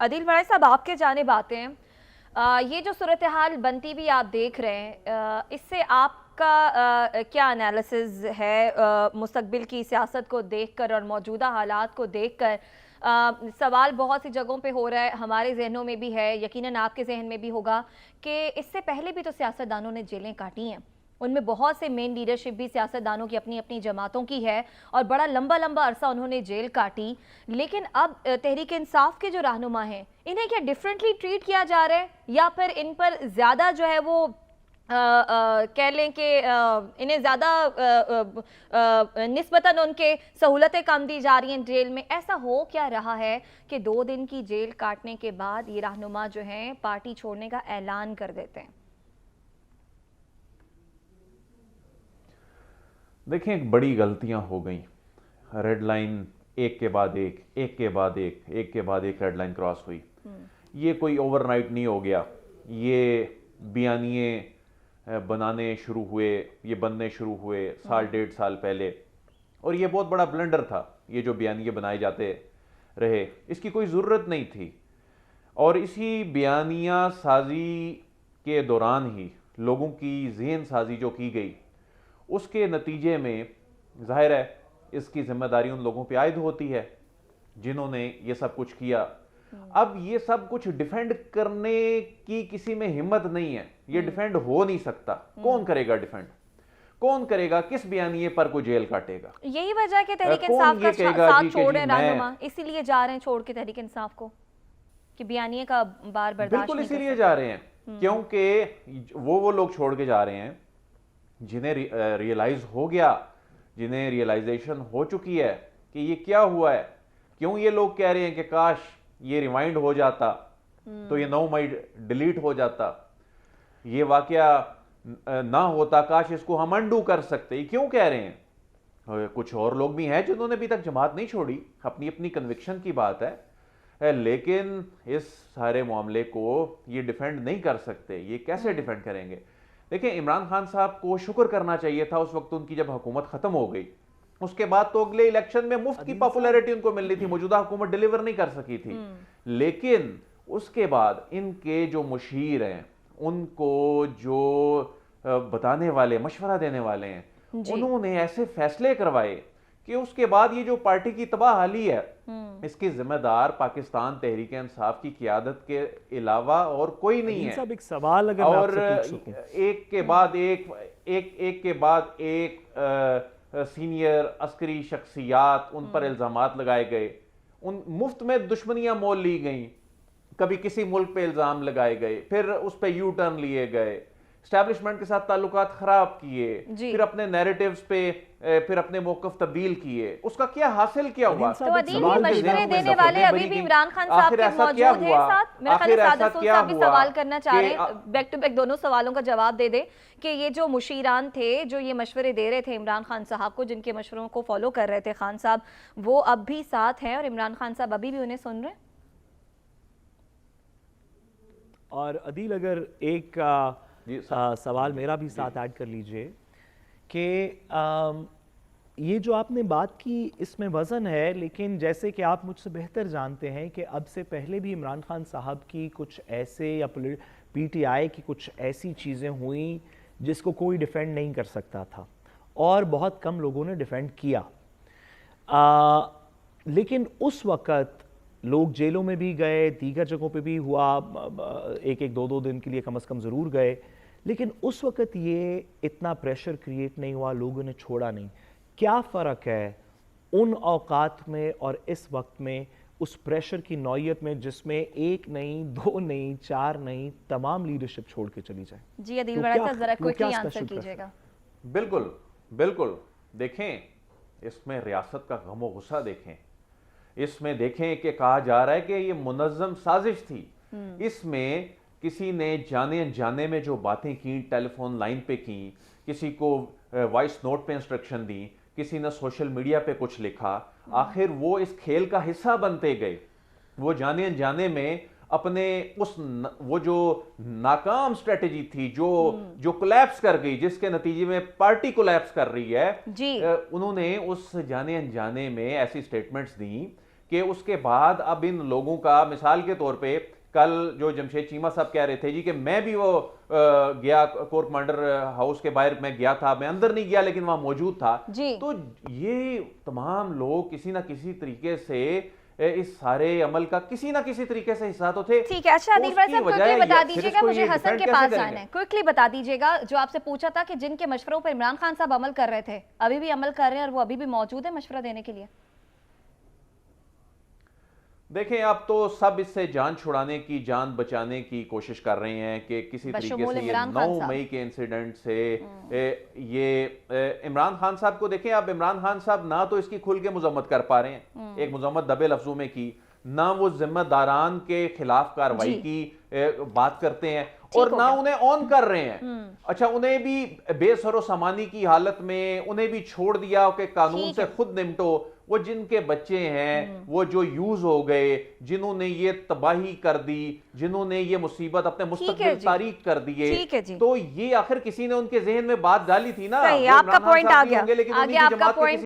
अदील बड़ाई साहब, आपके जानिब आते हैं। ये जो सूरत हाल बनती भी आप देख रहे हैं, इससे आपका क्या एनालिसिस है मुस्तकबिल की सियासत को देखकर और मौजूदा हालात को देखकर? सवाल बहुत सी जगहों पे हो रहा है, हमारे जहनों में भी है, यकीनन आपके जहन में भी होगा कि इससे पहले भी तो सियासतदानों ने जेलें काटी हैं। उनमें बहुत से मेन लीडरशिप भी सियासतदानों की अपनी अपनी जमातों की है और बड़ा लंबा लंबा अरसा उन्होंने जेल काटी। लेकिन अब तहरीक इंसाफ के जो रहनुमा हैं, इन्हें क्या डिफरेंटली ट्रीट किया जा रहा है, या फिर इन पर ज़्यादा जो है वो कह लें कि इन्हें ज़्यादा निस्बतन उनके सहूलतें कम दी जा रही हैं जेल में? ऐसा हो क्या रहा है कि 2 दिन की जेल काटने के बाद ये रहनुमा जो हैं पार्टी छोड़ने का ऐलान कर देते हैं? देखें, बड़ी गलतियां हो गई। रेड लाइन एक के बाद एक के बाद एक के बाद एक रेड लाइन क्रॉस हुई। ये कोई ओवरनाइट नहीं हो गया। ये बयानिए बनाने शुरू हुए, ये बनने शुरू हुए साल 1.5 साल पहले, और ये बहुत बड़ा ब्लंडर था। ये जो बयानिए बनाए जाते रहे, इसकी कोई ज़रूरत नहीं थी। और इसी बयानिया साजी के दौरान ही लोगों की जहन साजी जो की गई, उसके नतीजे में जाहिर है इसकी जिम्मेदारी उन लोगों पे आयद होती है जिन्होंने ये सब कुछ किया। अब ये सब कुछ डिफेंड करने की किसी में हिम्मत नहीं है। ये डिफेंड हो नहीं सकता। कौन करेगा डिफेंड? कौन करेगा? किस बयानिए पर कोई जेल काटेगा? यही वजह है कि तहरीक कौन इंसाफ ये का कहेगा साथ जी कि छोड़ जी रहे हैं रहनुमा, इसीलिए जा रहे हैं छोड़ के तहरीक इंसाफ को, कि बयानिए का बार बर्दाश्त बिल्कुल नहीं कर इसीलिए सकते। जा रहे हैं क्योंकि वो लोग छोड़ के जा रहे हैं जिन्हें रियलाइज हो गया, जिन्हें रियलाइजेशन हो चुकी है कि ये क्या हुआ है। क्यों ये लोग कह रहे हैं कि काश ये रिवाइंड हो जाता तो ये 9 मई डिलीट हो जाता, ये वाकया ना होता, काश इसको हम अनडू कर सकते। ये क्यों कह रहे हैं? कुछ और लोग भी हैं जिन्होंने अभी तक जमात नहीं छोड़ी, अपनी अपनी कन्विक्शन की बात है, लेकिन इस सारे मामले को ये डिफेंड नहीं कर सकते। ये कैसे डिफेंड करेंगे? देखिए, इमरान खान साहब को शुक्र करना चाहिए था उस वक्त उनकी जब हुकूमत खत्म हो गई। उसके बाद तो अगले इलेक्शन में मुफ्त की पॉपुलैरिटी उनको मिल रही थी, मौजूदा हुकूमत डिलीवर नहीं कर सकी थी। लेकिन उसके बाद इनके जो मुशीर हैं, उनको जो बताने वाले, मशवरा देने वाले हैं, उन्होंने ऐसे फैसले करवाए कि उसके बाद ये जो पार्टी की तबाहहाली है, इसकी जिम्मेदार पाकिस्तान तहरीक इंसाफ की क़यादत के अलावा और कोई नहीं है। सब एक सवाल अगर और मैं आपसे पूछ सकूं। एक के बाद एक के बाद एक सीनियर अस्करी शख्सियात, उन पर इल्जामात लगाए गए, उन मुफ्त में दुश्मनियां मोल ली गई। कभी किसी मुल्क पे इल्जाम लगाए गए, फिर उस पर यू टर्न लिए गए, एस्टैब्लिशमेंट के साथ ताल्लुकात खराब किए, फिर अपने नैरेटिव्स पे फिर अपने मौकफ तब्दील किए। उसका क्या हासिल क्या हुआ? तो अदील, ये मशवरे देने वाले अभी भी इमरान खान साहब के मौजूद हैं साथ। मेरा ख्याल है सादत सूद साहब भी सवाल करना चाह रहे हैं, बैक टू बैक दोनों सवालों का जवाब दे दे कि ये जो मुशीरान थे, जो ये मशवरे दे रहे थे इमरान खान साहब को, जिनके मशवरों को फॉलो कर रहे थे खान साहब, वो अब भी साथ हैं और इमरान खान साहब अभी भी उन्हें सुन रहे हैं? और अदील, अगर एक सवाल मेरा भी साथ ऐड कर लीजिए कि ये जो आपने बात की इसमें वज़न है, लेकिन जैसे कि आप मुझसे बेहतर जानते हैं कि अब से पहले भी इमरान खान साहब की कुछ ऐसे या पीटीआई की कुछ ऐसी चीज़ें हुई जिसको कोई डिफेंड नहीं कर सकता था और बहुत कम लोगों ने डिफेंड किया। लेकिन उस वक़्त लोग जेलों में भी गए, दीगर जगहों पे भी हुआ, एक एक दो दिन के लिए कम से कम ज़रूर गए, लेकिन उस वक़्त ये इतना प्रेशर क्रिएट नहीं हुआ, लोगों ने छोड़ा नहीं। क्या फ़र्क है उन औकात में और इस वक्त में, उस प्रेशर की नौयत में जिसमें 1 नहीं, 2 नहीं, 4 नहीं, तमाम लीडरशिप छोड़ के चली जाए? जी अदील बड़ा साहब, जरा क्विकली आंसर कीजिएगा। बिल्कुल बिल्कुल। देखें, इसमें रियासत का गम और गुस्सा देखें। इसमें देखें कि कहा जा रहा है कि ये मुनज़्ज़म साजिश थी। इसमें किसी ने जाने अनजाने में जो बातें की, टेलीफोन लाइन पे की, किसी को वॉइस नोट पे इंस्ट्रक्शन दी, किसी ने सोशल मीडिया पे कुछ लिखा, आखिर वो इस खेल का हिस्सा बनते गए। वो जाने अनजाने में अपने वो जो नाकाम स्ट्रेटेजी थी, जो कोलैप्स कर गई, जिसके नतीजे में पार्टी कोलैप्स कर रही है, उन्होंने उस जाने अनजाने में ऐसी स्टेटमेंट्स दी कि उसके बाद अब इन लोगों का, मिसाल के तौर पे कल जो जमशेद चीमा साहब कह रहे थे जी कि मैं भी वो गया कोर्ट कमांडर हाउस के बाहर मैं गया था, मैं अंदर नहीं गया लेकिन वहां मौजूद था। जी। तो ये तमाम लोग किसी ना किसी तरीके से इस सारे अमल का किसी ना किसी तरीके से हिस्सा तो थे। ठीक है, अच्छा आदिल भाई साहब क्विकली बता दीजिएगा, मुझे हसन के पास जाना है, क्विकली बता दीजिएगा जो आपसे पूछा था कि जिनके मशवरों पर इमरान खान साहब अमल कर रहे थे अभी भी अमल कर रहे हैं और वो अभी भी मौजूद है मशवरा देने के लिए। देखें, अब तो सब इससे जान छुड़ाने की, जान बचाने की कोशिश कर रहे हैं कि किसी तरीके से ये 9 मई के इंसिडेंट से ये इमरान खान साहब को देखें। अब इमरान खान साहब ना तो इसकी खुल के मजम्मत कर पा रहे हैं, एक मजम्मत दबे लफ्जों में की, ना वो जिम्मेदारान के खिलाफ कार्रवाई की बात करते हैं और ना उन्हें ऑन कर रहे हैं। अच्छा, उन्हें भी बेसरो सामानी की हालत में उन्हें भी छोड़ दिया कि कानून से खुद निपटो। वो जिनके बच्चे हैं, वो जो यूज हो गए, जिन्होंने ये तबाही कर दी, जिन्होंने ये मुसीबत अपने मुस्तकबिल तारीख कर दिए, तो ये आखिर किसी ने उनके जहन में बात डाली थी ना। आपका पॉइंट आ गया, लेकिन उनकी जमात के